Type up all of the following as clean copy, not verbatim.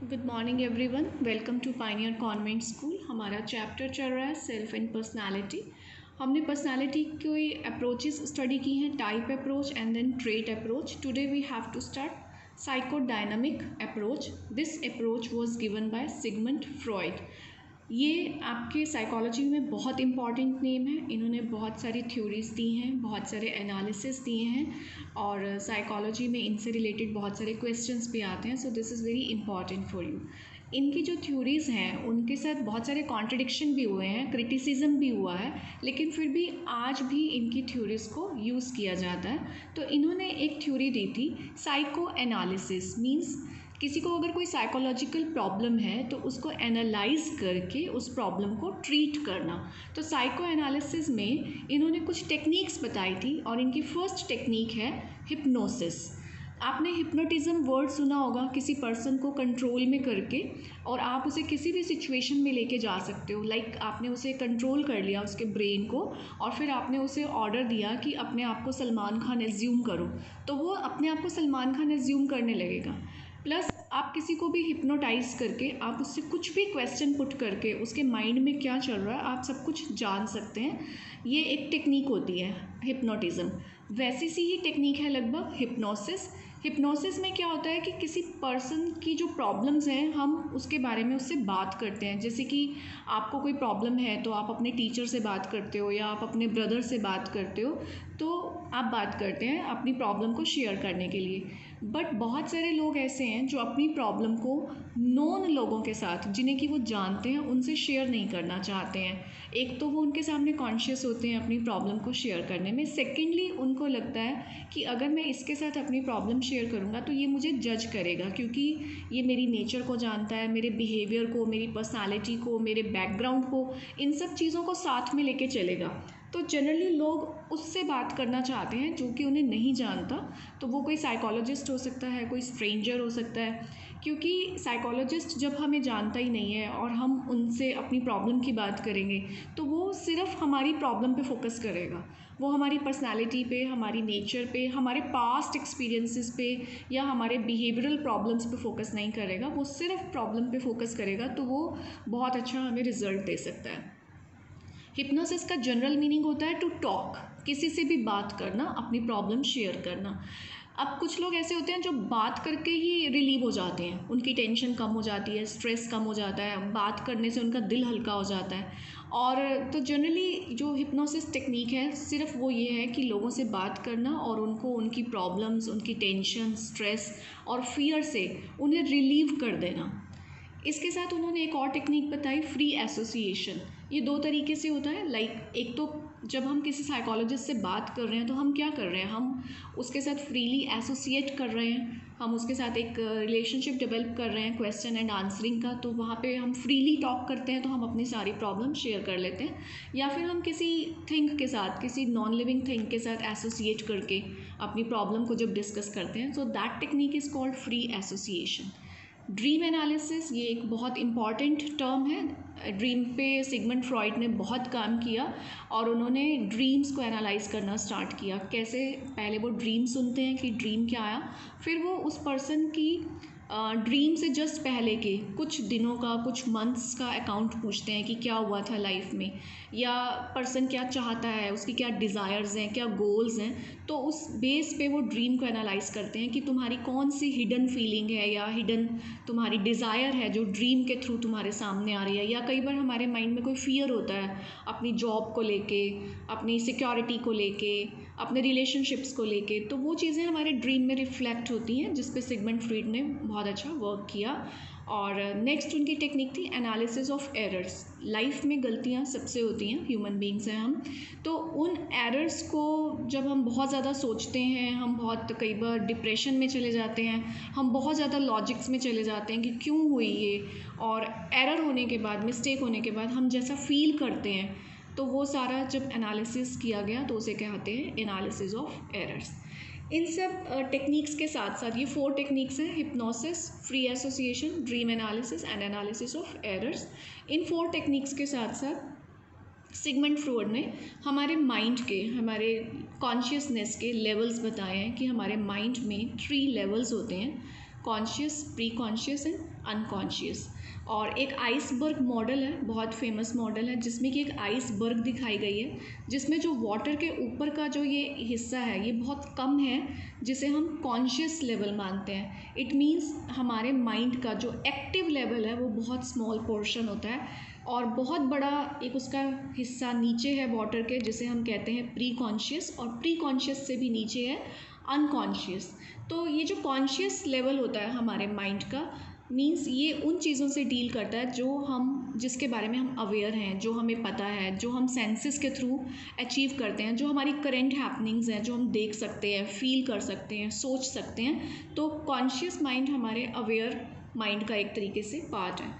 Good morning everyone, welcome to pioneer convent school. हमारा chapter चल रहा है सेल्फ एंड पर्सनालिटी। हमने पर्सनालिटी की अप्रोचेस स्टडी की हैं, type approach and then trait approach. Today we have to start psychodynamic approach. This approach was given by Sigmund Freud. ये आपके साइकोलॉजी में बहुत इंपॉर्टेंट नेम है। इन्होंने बहुत सारी थ्योरीज दी हैं, बहुत सारे एनालिसिस दिए हैं और साइकोलॉजी में इनसे रिलेटेड बहुत सारे क्वेश्चंस भी आते हैं। So this is very important for you. इनकी जो थ्योरीज़ हैं उनके साथ बहुत सारे कॉन्ट्रडिक्शन भी हुए हैं, क्रिटिसिज्म भी हुआ है, लेकिन फिर भी आज भी इनकी थ्योरीज़ को यूज़ किया जाता है। तो इन्होंने एक थ्योरी दी थी, साइको एनालिसिस। मीन्स किसी को अगर कोई साइकोलॉजिकल प्रॉब्लम है तो उसको एनालाइज करके उस प्रॉब्लम को ट्रीट करना। तो साइको एनालिसिस में इन्होंने कुछ टेक्निक्स बताई थी और इनकी फर्स्ट टेक्निक है हिप्नोसिस। आपने हिप्नोटिज्म वर्ड सुना होगा, किसी पर्सन को कंट्रोल में करके और आप उसे किसी भी सिचुएशन में लेके जा सकते हो। लाइक आपने उसे कंट्रोल कर लिया, उसके ब्रेन को, और फिर आपने उसे ऑर्डर दिया कि अपने आप को सलमान खान एज्यूम करो, तो वो अपने आप को सलमान खान एज्यूम करने लगेगा। प्लस आप किसी को भी हिप्नोटाइज करके आप उससे कुछ भी क्वेश्चन पुट करके उसके माइंड में क्या चल रहा है आप सब कुछ जान सकते हैं। ये एक टेक्निक होती है हिप्नोटिज्म। वैसी सी ही टेक्निक है लगभग हिप्नोसिस। हिप्नोसिस में क्या होता है कि किसी पर्सन की जो प्रॉब्लम्स हैं हम उसके बारे में उससे बात करते हैं। जैसे कि आपको कोई प्रॉब्लम है तो आप अपने टीचर से बात करते हो या आप अपने ब्रदर से बात करते हो, तो आप बात करते हैं अपनी प्रॉब्लम को शेयर करने के लिए। बट बहुत सारे लोग ऐसे हैं जो अपनी प्रॉब्लम को नोन लोगों के साथ, जिन्हें कि वो जानते हैं, उनसे शेयर नहीं करना चाहते हैं। एक तो वो उनके सामने कॉन्शियस होते हैं अपनी प्रॉब्लम को शेयर करने में, सेकेंडली उनको लगता है कि अगर मैं इसके साथ अपनी प्रॉब्लम शेयर करूँगा तो ये मुझे जज करेगा, क्योंकि ये मेरी नेचर को जानता है, मेरे बिहेवियर को, मेरी पर्सनालिटी को, मेरे बैकग्राउंड को, इन सब चीज़ों को साथ में लेके चलेगा। तो जनरली लोग उससे बात करना चाहते हैं जो कि उन्हें नहीं जानता। तो वो कोई साइकोलॉजिस्ट हो सकता है, कोई स्ट्रेंजर हो सकता है, क्योंकि साइकोलॉजिस्ट जब हमें जानता ही नहीं है और हम उनसे अपनी प्रॉब्लम की बात करेंगे तो वो सिर्फ हमारी प्रॉब्लम पे फोकस करेगा। वो हमारी पर्सनालिटी पे, हमारी नेचर पे, हमारे पास्ट एक्सपीरियंसेस पे या हमारे बिहेवियरल प्रॉब्लम्स पे फोकस नहीं करेगा। वो सिर्फ प्रॉब्लम पे फोकस करेगा, तो वो बहुत अच्छा हमें रिजल्ट दे सकता है। हिप्नोसिस का जनरल मीनिंग होता है टू टॉक, किसी से भी बात करना, अपनी प्रॉब्लम शेयर करना। अब कुछ लोग ऐसे होते हैं जो बात करके ही रिलीव हो जाते हैं, उनकी टेंशन कम हो जाती है, स्ट्रेस कम हो जाता है, बात करने से उनका दिल हल्का हो जाता है। और तो जनरली जो हिप्नोसिस टेक्निक है सिर्फ वो ये है कि लोगों से बात करना और उनको उनकी प्रॉब्लम्स, उनकी टेंशन, स्ट्रेस और फियर से उन्हें रिलीव कर देना। इसके साथ उन्होंने एक और टेक्निक बताई, फ्री एसोसिएशन। ये दो तरीके से होता है। लाइक एक तो जब हम किसी साइकोलॉजिस्ट से बात कर रहे हैं तो हम क्या कर रहे हैं, हम उसके साथ फ्रीली एसोसिएट कर रहे हैं, हम उसके साथ एक रिलेशनशिप डेवलप कर रहे हैं क्वेश्चन एंड आंसरिंग का। तो वहाँ पे हम फ्रीली टॉक करते हैं, तो हम अपनी सारी प्रॉब्लम शेयर कर लेते हैं। या फिर हम किसी थिंग के साथ, किसी नॉन लिविंग थिंग के साथ एसोसिएट करके अपनी प्रॉब्लम को जब डिस्कस करते हैं, so that technique is called free association. Dream analysis, ये एक बहुत इम्पॉर्टेंट टर्म है। ड्रीम पे सिगमंड फ्रॉइड ने बहुत काम किया और उन्होंने ड्रीम्स को एनालाइज करना स्टार्ट किया। कैसे, पहले वो ड्रीम सुनते हैं कि ड्रीम क्या आया, फिर वो उस पर्सन की ड्रीम से जस्ट पहले के कुछ दिनों का, कुछ मंथ्स का अकाउंट पूछते हैं कि क्या हुआ था लाइफ में, या पर्सन क्या चाहता है, उसकी क्या डिज़ायर्स हैं, क्या गोल्स हैं। तो उस बेस पे वो ड्रीम को एनालाइज करते हैं कि तुम्हारी कौन सी हिडन फीलिंग है या हिडन तुम्हारी डिज़ायर है जो ड्रीम के थ्रू तुम्हारे सामने आ रही है। या कई बार हमारे माइंड में कोई फियर होता है अपनी जॉब को लेके, अपनी सिक्योरिटी को लेके, अपने रिलेशनशिप्स को लेके, तो वो चीज़ें हमारे ड्रीम में रिफ्लेक्ट होती हैं, जिस पे सिगमंड फ्रॉइड ने बहुत अच्छा वर्क किया। और नेक्स्ट उनकी टेक्निक थी एनालिसिस ऑफ एरर्स। लाइफ में गलतियाँ सबसे होती हैं, ह्यूमन बींग्स हैं हम, तो उन एरर्स को जब हम बहुत ज़्यादा सोचते हैं, हम बहुत कई बार डिप्रेशन में चले जाते हैं, हम बहुत ज़्यादा लॉजिक्स में चले जाते हैं कि क्यों हुई ये, और एरर होने के बाद, मिस्टेक होने के बाद हम जैसा फील करते हैं, तो वो सारा जब एनालिसिस किया गया तो उसे कहते हैं एनालिसिस ऑफ एरर्स। इन सब टेक्निक्स के साथ साथ, ये 4 टेक्निक्स हैं, hypnosis, free association, dream analysis and analysis of errors. In 4 techniques के साथ साथ सिगमंड फ्रॉइड ने हमारे माइंड के, हमारे कॉन्शियसनेस के लेवल्स बताए हैं कि हमारे माइंड में 3 लेवल्स होते हैं। Conscious, pre conscious and unconscious. और एक आइसबर्ग मॉडल है, बहुत फेमस मॉडल है, जिसमें कि एक आइसबर्ग दिखाई गई है, जिसमें जो वाटर के ऊपर का जो ये हिस्सा है ये बहुत कम है, जिसे हम कॉन्शियस लेवल मानते हैं। इट मीन्स हमारे माइंड का जो एक्टिव लेवल है वो बहुत स्मॉल पोर्शन होता है, और बहुत बड़ा एक उसका हिस्सा नीचे है वाटर के, जिसे हम कहते हैं प्री कॉन्शियस, और प्री कॉन्शियस से भी नीचे है अनकॉन्शियस। तो ये जो कॉन्शियस लेवल होता है हमारे माइंड का, मीन्स ये उन चीज़ों से डील करता है जो हम, जिसके बारे में हम अवेयर हैं, जो हमें पता है, जो हम सेंसेस के थ्रू अचीव करते हैं, जो हमारी करेंट हैपनिंग्स हैं, जो हम देख सकते हैं, फील कर सकते हैं, सोच सकते हैं। तो कॉन्शियस माइंड हमारे अवेयर माइंड का एक तरीके से पार्ट है।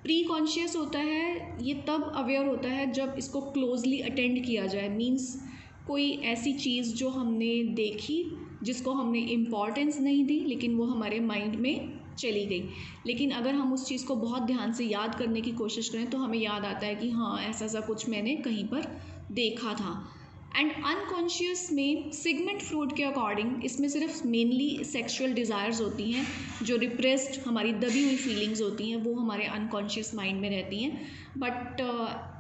प्री कॉन्शियस होता है, ये तब अवेयर होता है जब इसको क्लोजली अटेंड किया जाए। मीन्स कोई ऐसी चीज़ जो हमने देखी, जिसको हमने इम्पॉर्टेंस नहीं दी, लेकिन वो हमारे माइंड में चली गई, लेकिन अगर हम उस चीज़ को बहुत ध्यान से याद करने की कोशिश करें तो हमें याद आता है कि हाँ, ऐसा सा कुछ मैंने कहीं पर देखा था। एंड अनकॉन्शियस में सिगमंड फ्रॉइड के अकॉर्डिंग इसमें सिर्फ मेनली सेक्सुअल डिज़ायर्स होती हैं, जो रिप्रेस्ड हमारी दबी हुई फीलिंग्स होती हैं, वो हमारे अनकॉन्शियस माइंड में रहती हैं। बट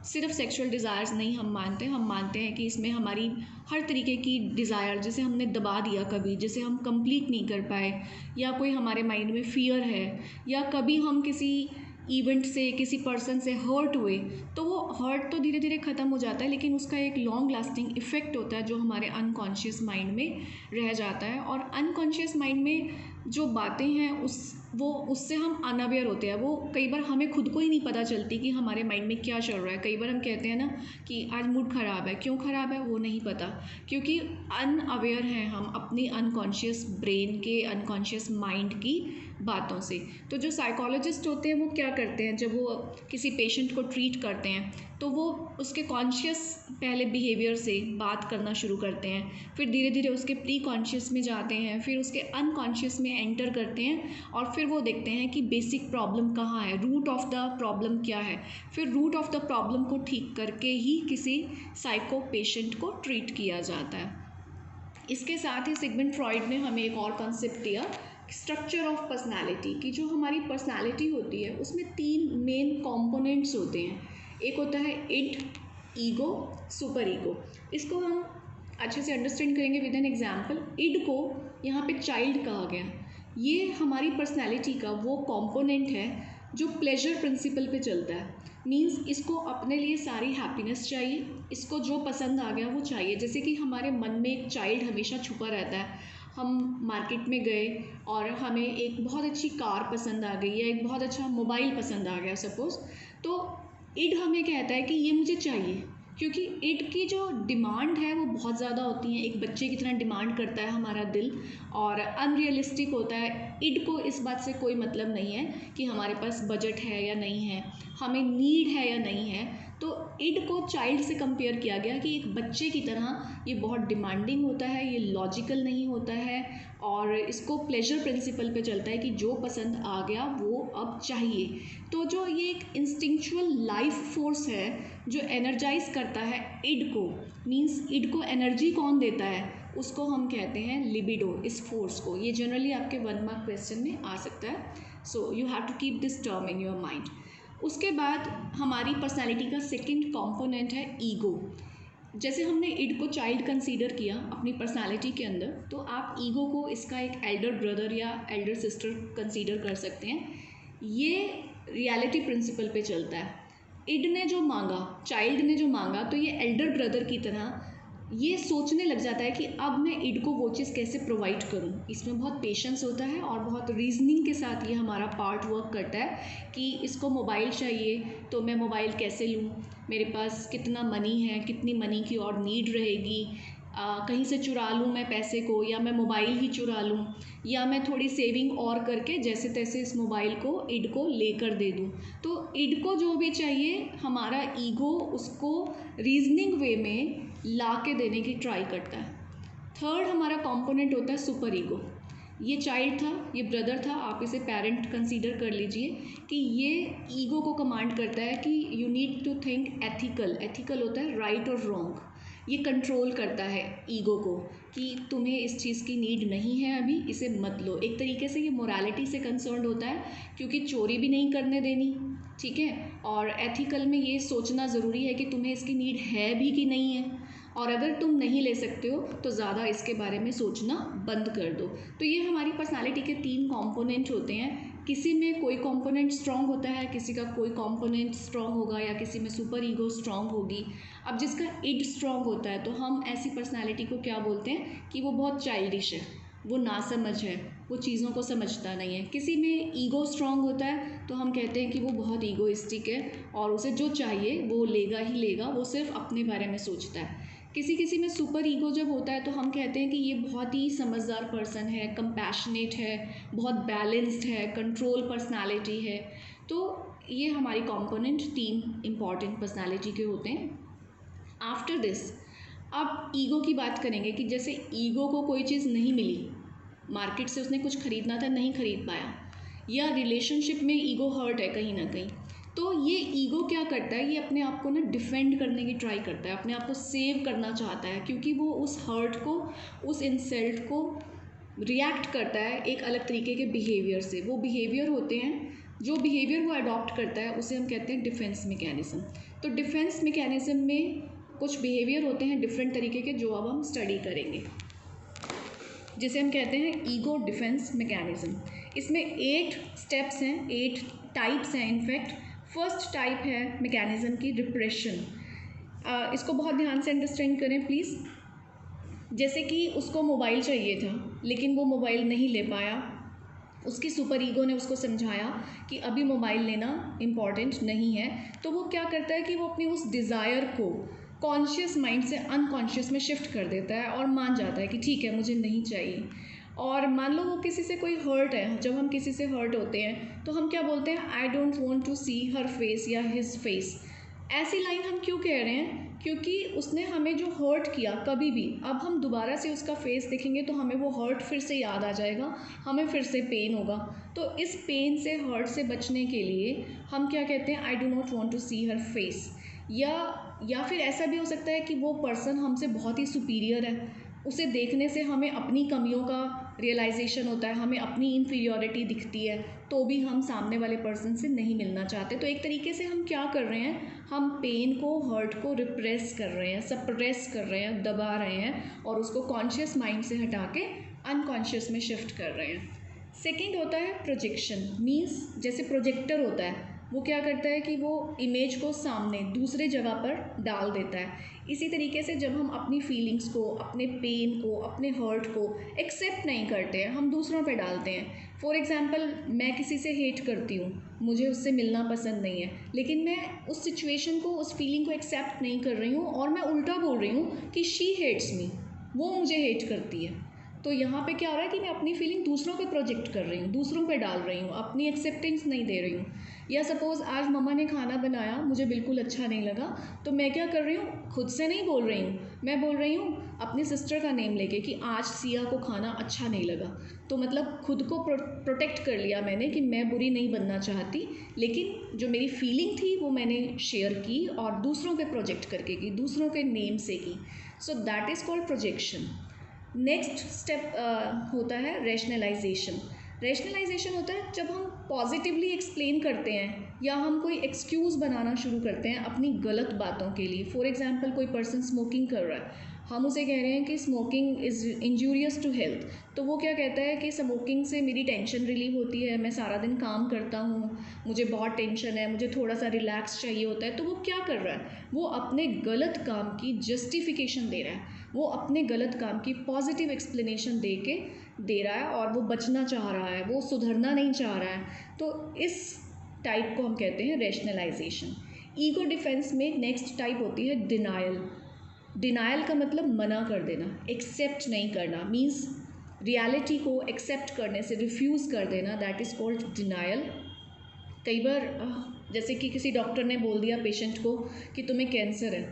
सिर्फ सेक्सुअल डिज़ायर्स नहीं हम मानते हैं कि इसमें हमारी हर तरीके की डिज़ायर, जिसे हमने दबा दिया कभी, जिसे हम कंप्लीट नहीं कर पाए, या कोई हमारे माइंड में फ़ियर है, या कभी हम किसी इवेंट से, किसी पर्सन से हर्ट हुए, तो वो हर्ट तो धीरे धीरे ख़त्म हो जाता है, लेकिन उसका एक लॉन्ग लास्टिंग इफ़ेक्ट होता है जो हमारे अनकॉन्शियस माइंड में रह जाता है। और अनकॉन्शियस माइंड में जो बातें हैं उससे हम अनअवेयर होते हैं। वो कई बार हमें खुद को ही नहीं पता चलती कि हमारे माइंड में क्या चल रहा है। कई बार हम कहते हैं ना कि आज मूड ख़राब है, क्यों ख़राब है वो नहीं पता, क्योंकि अनअवेयर हैं हम अपनी अनकॉन्शियस ब्रेन के, अनकॉन्शियस माइंड की बातों से। तो जो साइकोलॉजिस्ट होते हैं वो क्या करते हैं, जब वो किसी पेशेंट को ट्रीट करते हैं तो वो उसके कॉन्शियस पहले बिहेवियर से बात करना शुरू करते हैं, फिर धीरे धीरे उसके प्री कॉन्शियस में जाते हैं, फिर उसके अनकॉन्शियस में एंटर करते हैं, और फिर वो देखते हैं कि बेसिक प्रॉब्लम कहाँ है, रूट ऑफ द प्रॉब्लम क्या है। फिर रूट ऑफ द प्रॉब्लम को ठीक करके ही किसी साइको पेशेंट को ट्रीट किया जाता है। इसके साथ ही सिगमंड फ्रॉइड ने हमें एक और कॉन्सेप्ट दिया, स्ट्रक्चर ऑफ पर्सनालिटी की। जो हमारी पर्सनालिटी होती है उसमें 3 मेन कंपोनेंट्स होते हैं। एक होता है इड, ईगो, सुपर ईगो। इसको हम अच्छे से अंडरस्टैंड करेंगे विद एन एग्जांपल। इड को यहाँ पे चाइल्ड कहा गया। ये हमारी पर्सनालिटी का वो कंपोनेंट है जो प्लेजर प्रिंसिपल पे चलता है। मीन्स इसको अपने लिए सारी हैप्पीनेस चाहिए, इसको जो पसंद आ गया वो चाहिए। जैसे कि हमारे मन में एक चाइल्ड हमेशा छुपा रहता है। हम मार्केट में गए और हमें एक बहुत अच्छी कार पसंद आ गई, या एक बहुत अच्छा मोबाइल पसंद आ गया सपोज़, तो इड हमें कहता है कि ये मुझे चाहिए, क्योंकि इड की जो डिमांड है वो बहुत ज़्यादा होती है। एक बच्चे की तरह डिमांड करता है हमारा दिल, और अनरियलिस्टिक होता है। इड को इस बात से कोई मतलब नहीं है कि हमारे पास बजट है या नहीं है, हमें नीड है या नहीं है। तो इड को चाइल्ड से कंपेयर किया गया कि एक बच्चे की तरह ये बहुत डिमांडिंग होता है, ये लॉजिकल नहीं होता है, और इसको प्लेजर प्रिंसिपल पे चलता है कि जो पसंद आ गया वो अब चाहिए। तो जो ये एक इंस्टिंक्चुअल लाइफ फोर्स है जो एनर्जाइज करता है इड को, मीन्स इड को एनर्जी कौन देता है, उसको हम कहते हैं लिबिडो, इस फोर्स को। ये जनरली आपके 1 मार्क क्वेश्चन में आ सकता है, so you have to keep this term in your mind. उसके बाद हमारी पर्सनैलिटी का सेकेंड कॉम्पोनेंट है ईगो। जैसे हमने इड को चाइल्ड कंसीडर किया अपनी पर्सनालिटी के अंदर, तो आप ईगो को इसका एक एल्डर ब्रदर या एल्डर सिस्टर कंसीडर कर सकते हैं। ये रियलिटी प्रिंसिपल पे चलता है। इड ने जो मांगा, चाइल्ड ने जो मांगा, तो ये एल्डर ब्रदर की तरह ये सोचने लग जाता है कि अब मैं इड को वो चीज़ कैसे प्रोवाइड करूं। इसमें बहुत पेशेंस होता है और बहुत रीजनिंग के साथ ये हमारा पार्ट वर्क करता है कि इसको मोबाइल चाहिए तो मैं मोबाइल कैसे लूं, मेरे पास कितना मनी है, कितनी मनी की और नीड रहेगी, कहीं से चुरा लूँ मैं पैसे को, या मैं मोबाइल ही चुरा लूँ, या मैं थोड़ी सेविंग और करके जैसे तैसे इस मोबाइल को इड को लेकर दे दूँ। तो इड को जो भी चाहिए हमारा ईगो उसको रीजनिंग वे में ला के देने की ट्राई करता है। थर्ड हमारा कंपोनेंट होता है सुपर ईगो। ये चाइल्ड था, ये ब्रदर था, आप इसे पेरेंट कंसीडर कर लीजिए, कि ये ईगो को कमांड करता है कि you need to think ethical. Ethical होता है राइट और रॉन्ग। ये कंट्रोल करता है ईगो को कि तुम्हें इस चीज़ की नीड नहीं है अभी, इसे मत लो। एक तरीके से ये मोरालिटी से कंसर्न्ड होता है, क्योंकि चोरी भी नहीं करने देनी, ठीक है, और एथिकल में ये सोचना ज़रूरी है कि तुम्हें इसकी नीड है भी कि नहीं है, और अगर तुम नहीं ले सकते हो तो ज़्यादा इसके बारे में सोचना बंद कर दो। तो ये हमारी पर्सनालिटी के 3 कंपोनेंट होते हैं। किसी में कोई कंपोनेंट स्ट्रांग होता है, किसी का कोई कंपोनेंट स्ट्रांग होगा, या किसी में सुपर ईगो स्ट्रांग होगी। अब जिसका इड स्ट्रांग होता है तो हम ऐसी पर्सनालिटी को क्या बोलते हैं कि वो बहुत चाइल्डिश है, वो नासमझ है, वो चीज़ों को समझता नहीं है। किसी में ईगो स्ट्रांग होता है तो हम कहते हैं कि वो बहुत ईगोइस्टिक है और उसे जो चाहिए वो लेगा ही लेगा, वो सिर्फ अपने बारे में सोचता है। किसी में सुपर ईगो जब होता है तो हम कहते हैं कि ये बहुत ही समझदार पर्सन है, कंपैशनेट है, बहुत बैलेंस्ड है, कंट्रोल पर्सनालिटी है। तो ये हमारी कंपोनेंट 3 इम्पॉर्टेंट पर्सनालिटी के होते हैं। आफ्टर दिस अब ईगो की बात करेंगे कि जैसे ईगो को कोई चीज़ नहीं मिली, मार्केट से उसने कुछ ख़रीदना था, नहीं ख़रीद पाया, या रिलेशनशिप में ईगो हर्ट है कहीं ना कहीं, तो ये ईगो क्या करता है, ये अपने आप को ना डिफेंड करने की ट्राई करता है, अपने आप को सेव करना चाहता है, क्योंकि वो उस हर्ट को, उस इंसल्ट को रिएक्ट करता है एक अलग तरीके के बिहेवियर से। वो बिहेवियर होते हैं, जो बिहेवियर वो अडॉप्ट करता है उसे हम कहते हैं डिफेंस मैकेनिज्म। तो डिफेंस मैकेनिज्म में कुछ बिहेवियर होते हैं डिफरेंट तरीके के, जो अब हम स्टडी करेंगे, जिसे हम कहते हैं ईगो डिफेंस मैकेनिज्म। इसमें 8 स्टेप्स हैं, 8 टाइप्स हैं इनफैक्ट। फर्स्ट टाइप है मैकेनिज्म की रिप्रेशन। इसको बहुत ध्यान से अंडरस्टैंड करें प्लीज़। जैसे कि उसको मोबाइल चाहिए था लेकिन वो मोबाइल नहीं ले पाया, उसकी सुपर ईगो ने उसको समझाया कि अभी मोबाइल लेना इम्पॉर्टेंट नहीं है, तो वो क्या करता है कि वो अपनी उस डिज़ायर को कॉन्शियस माइंड से अनकॉन्शियस में शिफ्ट कर देता है और मान जाता है कि ठीक है मुझे नहीं चाहिए। और मान लो वो किसी से कोई हर्ट है, जब हम किसी से हर्ट होते हैं तो हम क्या बोलते हैं, I don't want to see her face या हिज फेस। ऐसी लाइन हम क्यों कह रहे हैं, क्योंकि उसने हमें जो हर्ट किया कभी भी, अब हम दोबारा से उसका फेस देखेंगे तो हमें वो हर्ट फिर से याद आ जाएगा, हमें फिर से पेन होगा। तो इस पेन से, हर्ट से बचने के लिए हम क्या कहते हैं, I do not want to see her face. या फिर ऐसा भी हो सकता है कि वो पर्सन हमसे बहुत ही सुपीरियर है, उसे देखने से हमें अपनी कमियों का रियलाइजेशन होता है, हमें अपनी इन्फीरियॉरिटी दिखती है, तो भी हम सामने वाले पर्सन से नहीं मिलना चाहते। तो एक तरीके से हम क्या कर रहे हैं, हम पेन को, हर्ट को रिप्रेस कर रहे हैं, सप्रेस कर रहे हैं, दबा रहे हैं, और उसको कॉन्शियस माइंड से हटा के अनकॉन्शियस में शिफ्ट कर रहे हैं। सेकेंड होता है प्रोजेक्शन। मीन्स जैसे प्रोजेक्टर होता है, वो क्या करता है कि वो इमेज को सामने दूसरे जगह पर डाल देता है। इसी तरीके से जब हम अपनी फीलिंग्स को, अपने पेन को, अपने हर्ट को एक्सेप्ट नहीं करते हैं, हम दूसरों पे डालते हैं। फॉर एग्ज़ाम्पल, मैं किसी से हेट करती हूँ, मुझे उससे मिलना पसंद नहीं है, लेकिन मैं उस सिचुएशन को, उस फीलिंग को एक्सेप्ट नहीं कर रही हूँ और मैं उल्टा बोल रही हूँ कि शी हेट्स मी, वो मुझे हेट करती है। तो यहाँ पे क्या हो रहा है कि मैं अपनी फीलिंग दूसरों पे प्रोजेक्ट कर रही हूँ, दूसरों पे डाल रही हूँ, अपनी एक्सेप्टेंस नहीं दे रही हूँ। या सपोज़ आज मम्मा ने खाना बनाया, मुझे बिल्कुल अच्छा नहीं लगा, तो मैं क्या कर रही हूँ, खुद से नहीं बोल रही हूँ, मैं बोल रही हूँ अपनी सिस्टर का नेम लेके कि आज सिया को खाना अच्छा नहीं लगा। तो मतलब खुद को प्रोटेक्ट कर लिया मैंने कि मैं बुरी नहीं बनना चाहती, लेकिन जो मेरी फीलिंग थी वो मैंने शेयर की और दूसरों पे प्रोजेक्ट करके की, दूसरों के नेम से की। So that is called projection. Next step होता है रैशनलाइजेशन। रैशनलाइजेशन होता है जब हम पॉजिटिवली एक्सप्लेन करते हैं या हम कोई एक्सक्यूज़ बनाना शुरू करते हैं अपनी गलत बातों के लिए। फॉर एग्जांपल, कोई पर्सन स्मोकिंग कर रहा है, हम उसे कह रहे हैं कि smoking is injurious to health, तो वो क्या कहता है कि स्मोकिंग से मेरी टेंशन रिलीव होती है, मैं सारा दिन काम करता हूँ, मुझे बहुत टेंशन है, मुझे थोड़ा सा रिलैक्स चाहिए होता है। तो वो क्या कर रहा है, वो अपने गलत काम की जस्टिफिकेशन दे रहा है, वो अपने गलत काम की पॉजिटिव एक्सप्लेनेशन दे रहा है और वो बचना चाह रहा है, वो सुधरना नहीं चाह रहा है। तो इस टाइप को हम कहते हैं रैशनलाइजेशन। ईगो डिफेंस में नेक्स्ट टाइप होती है डिनायल। डिनायल का मतलब मना कर देना, एक्सेप्ट नहीं करना, मीन्स रियलिटी को एक्सेप्ट करने से रिफ्यूज़ कर देना, दैट इज़ कॉल्ड डिनायल। कई बार जैसे कि किसी डॉक्टर ने बोल दिया पेशेंट को कि तुम्हें कैंसर है,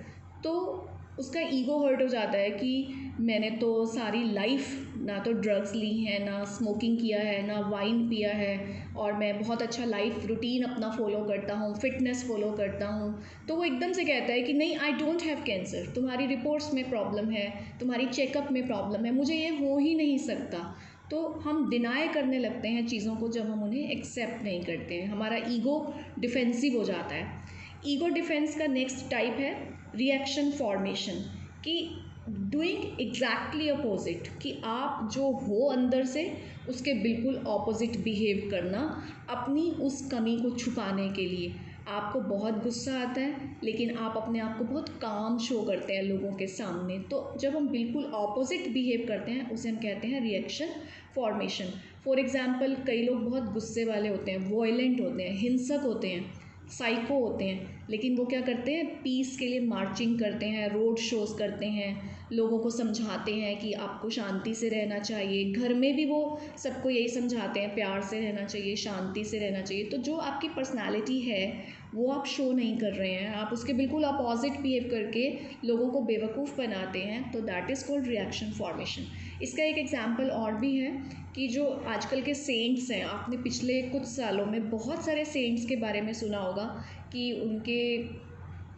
तो उसका ईगो हर्ट हो जाता है कि मैंने तो सारी लाइफ ना तो ड्रग्स ली हैं, ना स्मोकिंग किया है, ना वाइन पिया है, और मैं बहुत अच्छा लाइफ रूटीन अपना फॉलो करता हूँ, फिटनेस फॉलो करता हूँ, तो वो एकदम से कहता है कि नहीं, आई डोंट हैव कैंसर, तुम्हारी रिपोर्ट्स में प्रॉब्लम है, तुम्हारी चेकअप में प्रॉब्लम है, मुझे ये हो ही नहीं सकता। तो हम डिनाई करने लगते हैं चीज़ों को जब हम उन्हें एक्सेप्ट नहीं करते हैं, हमारा ईगो डिफेंसिव हो जाता है। ईगो डिफेंस का नेक्स्ट टाइप है रिएक्शन फॉर्मेशन, कि डूइंग एग्जैक्टली अपोजिट, कि आप जो हो अंदर से उसके बिल्कुल ऑपोजिट बिहेव करना अपनी उस कमी को छुपाने के लिए। आपको बहुत गुस्सा आता है लेकिन आप अपने आप को बहुत काम शो करते हैं लोगों के सामने, तो जब हम बिल्कुल ऑपोजिट बिहेव करते हैं उसे हम कहते हैं रिएक्शन फॉर्मेशन। फॉर एग्ज़ाम्पल, कई लोग बहुत गुस्से वाले होते हैं, वॉयलेंट होते हैं, हिंसक होते हैं, साइको होते हैं, लेकिन वो क्या करते हैं, पीस के लिए मार्चिंग करते हैं, रोड शोज़ करते हैं, लोगों को समझाते हैं कि आपको शांति से रहना चाहिए। घर में भी वो सबको यही समझाते हैं, प्यार से रहना चाहिए, शांति से रहना चाहिए। तो जो आपकी पर्सनालिटी है वो आप शो नहीं कर रहे हैं, आप उसके बिल्कुल अपोजिट बिहेव करके लोगों को बेवकूफ़ बनाते हैं, तो that is called reaction formation. इसका एक एग्जाम्पल और भी है कि जो आजकल के सेंट्स हैं, आपने पिछले कुछ सालों में बहुत सारे सेंट्स के बारे में सुना होगा कि उनके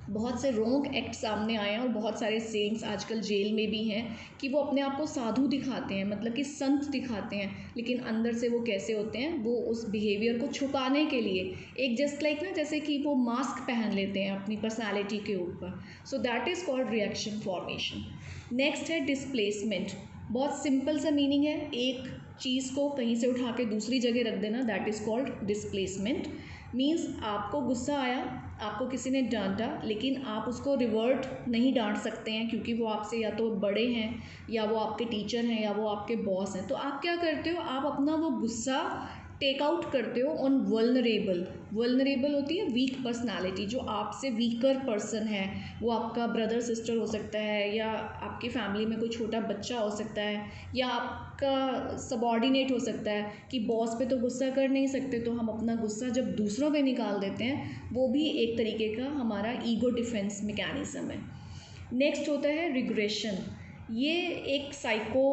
बहुत से रॉन्ग एक्ट सामने आए हैं, और बहुत सारे सेंट्स आजकल जेल में भी हैं कि वो अपने आप को साधु दिखाते हैं, मतलब कि संत दिखाते हैं, लेकिन अंदर से वो कैसे होते हैं, वो उस बिहेवियर को छुपाने के लिए एक जस्ट लाइक ना, जैसे कि वो मास्क पहन लेते हैं अपनी पर्सनालिटी के ऊपर। So that is called reaction formation. Next है डिस्प्लेसमेंट। बहुत सिंपल सा मीनिंग है, एक चीज़ को कहीं से उठा के दूसरी जगह रख देना, that is called displacement. Means आपको गुस्सा आया, आपको किसी ने डांटा, लेकिन आप उसको रिवर्ट नहीं डांट सकते हैं क्योंकि वो आपसे या तो बड़े हैं, या वो आपके टीचर हैं, या वो आपके बॉस हैं। तो आप क्या करते हो, आप अपना वो गुस्सा टेक आउट करते हो ऑन वल्नरेबल। वल्नरेबल होती है वीक पर्सनालिटी, जो आपसे वीकर पर्सन है, वो आपका ब्रदर सिस्टर हो सकता है, या आपकी फैमिली में कोई छोटा बच्चा हो सकता है, या आपका सबॉर्डिनेट हो सकता है कि बॉस पे तो गुस्सा कर नहीं सकते, तो हम अपना गुस्सा जब दूसरों पे निकाल देते हैं, वो भी एक तरीके का हमारा ईगो डिफेंस मैकेनिज्म है। नेक्स्ट होता है रिग्रेशन। ये एक साइको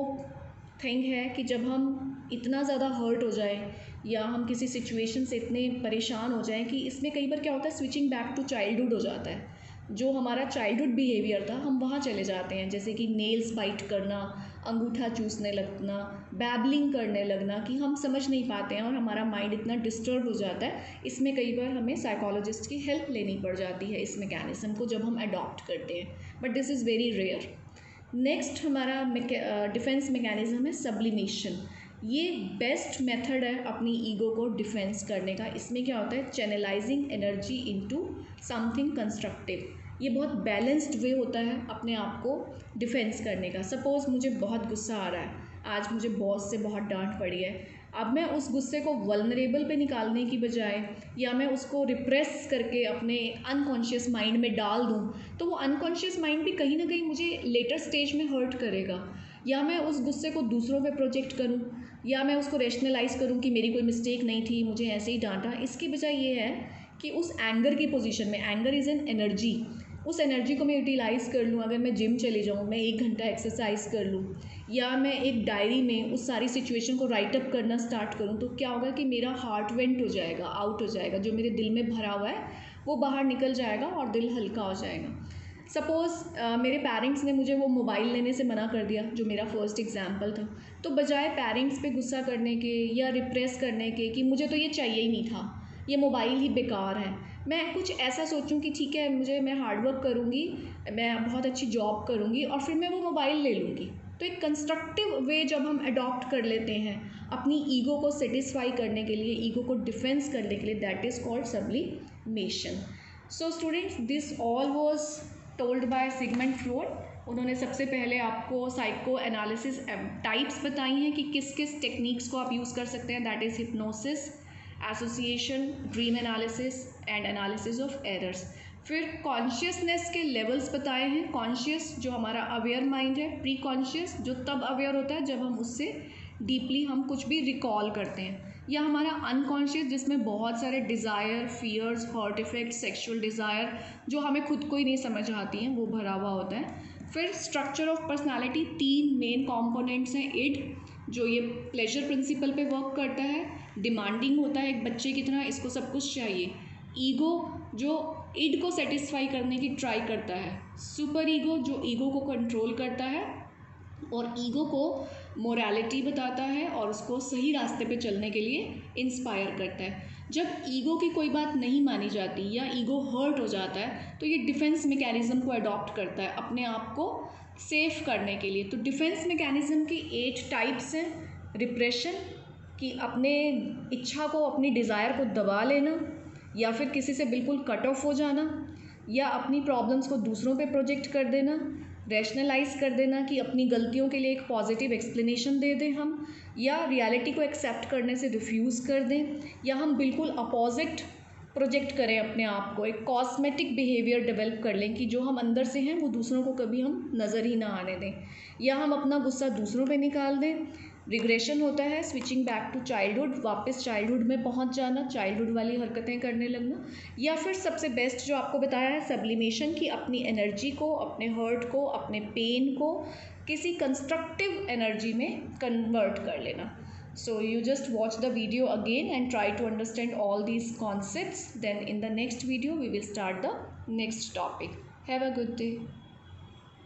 थिंग है कि जब हम इतना ज़्यादा हर्ट हो जाए, या हम किसी सिचुएशन से इतने परेशान हो जाएं कि इसमें कई बार क्या होता है, स्विचिंग बैक टू चाइल्डहुड हो जाता है। जो हमारा चाइल्डहुड बिहेवियर था हम वहाँ चले जाते हैं, जैसे कि नेल्स बाइट करना, अंगूठा चूसने लगना, बैबलिंग करने लगना, कि हम समझ नहीं पाते हैं और हमारा माइंड इतना डिस्टर्ब हो जाता है। इसमें कई बार हमें साइकोलॉजिस्ट की हेल्प लेनी पड़ जाती है इस मैकेनिज्म को जब हम अडॉप्ट करते हैं, but this is very rare. Next हमारा डिफेंस मैकेनिज्म है सब्लिमेशन। ये बेस्ट मेथड है अपनी ईगो को डिफेंस करने का। इसमें क्या होता है, channelising energy into something constructive. ये बहुत बैलेंस्ड वे होता है अपने आप को डिफेंस करने का। सपोज़ मुझे बहुत गुस्सा आ रहा है, आज मुझे बॉस से बहुत डांट पड़ी है, अब मैं उस गुस्से को वल्नरेबल पे निकालने की बजाय, या मैं उसको रिप्रेस करके अपने अनकॉन्शियस माइंड में डाल दूँ, तो वो अनकॉन्शियस माइंड भी कहीं ना कहीं मुझे लेटर स्टेज में हर्ट करेगा। या मैं उस गुस्से को दूसरों पे प्रोजेक्ट करूँ, या मैं उसको रैशनलाइज़ करूँ कि मेरी कोई मिस्टेक नहीं थी, मुझे ऐसे ही डांटा। इसकी बजाय ये है कि उस एंगर की पोजीशन में, एंगर इज़ एन एनर्जी, उस एनर्जी को मैं यूटिलाइज़ कर लूँ। अगर मैं जिम चली जाऊँ, मैं 1 घंटा एक्सरसाइज कर लूँ, या मैं एक डायरी में उस सारी सिचुएशन को राइट अप करना स्टार्ट करूँ, तो क्या होगा कि मेरा हार्ट वेंट हो जाएगा, आउट हो जाएगा, जो मेरे दिल में भरा हुआ है वो बाहर निकल जाएगा और दिल हल्का हो जाएगा। सपोज़ मेरे पेरेंट्स ने मुझे वो मोबाइल लेने से मना कर दिया, जो मेरा फर्स्ट एग्जाम्पल था, तो बजाय पेरेंट्स पे गुस्सा करने के या रिप्रेस करने के कि मुझे तो ये चाहिए ही नहीं था, ये मोबाइल ही बेकार है, मैं कुछ ऐसा सोचूं कि ठीक है, मैं हार्डवर्क करूँगी, मैं बहुत अच्छी जॉब करूँगी और फिर मैं वो मोबाइल ले लूँगी। तो एक कंस्ट्रक्टिव वे जब हम अडॉप्ट कर लेते हैं अपनी ईगो को सेटिस्फाई करने के लिए, ईगो को डिफेंस करने के लिए, that is called sublimation. So students, this all was told by Sigmund Freud. उन्होंने सबसे पहले आपको साइको एनालिसिस टाइप्स बताई हैं कि किस किस टेक्निक्स को आप यूज़ कर सकते हैं, that is hypnosis, association, dream analysis and analysis of errors. फिर कॉन्शियसनेस के लेवल्स बताए हैं। कॉन्शियस जो हमारा अवेयर माइंड है, प्री कॉन्शियस जो तब अवेयर होता है जब हम उससे डीपली हम कुछ भी रिकॉल करते हैं, या हमारा अनकॉन्शियस जिसमें बहुत सारे desire, fears, hurt effect, sexual desire जो हमें खुद को ही नहीं समझ आती हैं, वो भरा हुआ होता है। फिर structure of personality, 3 main components हैं। इड, जो ये प्लेजर प्रिंसिपल पे वर्क करता है, डिमांडिंग होता है एक बच्चे की तरह, इसको सब कुछ चाहिए। ईगो, जो इड को सेटिस्फाई करने की ट्राई करता है। सुपर ईगो, जो ईगो को कंट्रोल करता है और ईगो को मोरालिटी बताता है और उसको सही रास्ते पे चलने के लिए इंस्पायर करता है। जब ईगो की कोई बात नहीं मानी जाती या ईगो हर्ट हो जाता है तो ये डिफेंस मैकेनिज्म को अडॉप्ट करता है अपने आप को सेफ करने के लिए। तो डिफेंस मैकेनिज्म की 8 टाइप्स हैं। रिप्रेशन, कि अपने इच्छा को, अपनी डिज़ायर को दबा लेना, या फिर किसी से बिल्कुल कट ऑफ हो जाना, या अपनी प्रॉब्लम्स को दूसरों पे प्रोजेक्ट कर देना, रैशनलाइज कर देना कि अपनी गलतियों के लिए एक पॉजिटिव एक्सप्लेनेशन दे दें हम, या रियलिटी को एक्सेप्ट करने से रिफ्यूज़ कर दें, या हम बिल्कुल अपोजिट प्रोजेक्ट करें अपने आप को, एक कॉस्मेटिक बिहेवियर डेवलप कर लें कि जो हम अंदर से हैं वो दूसरों को कभी हम नज़र ही ना आने दें, या हम अपना गुस्सा दूसरों पे निकाल दें। रिग्रेशन होता है स्विचिंग बैक टू चाइल्डहुड, वापस चाइल्डहुड में पहुंच जाना, चाइल्डहुड वाली हरकतें करने लगना। या फिर सबसे बेस्ट जो आपको बताया है सब्लिमेशन, की अपनी एनर्जी को, अपने हर्ट को, अपने पेन को किसी कंस्ट्रक्टिव एनर्जी में कन्वर्ट कर लेना। So you just watch the video again and try to understand all these concepts. Then in the next video we will start the next topic. Have a good day.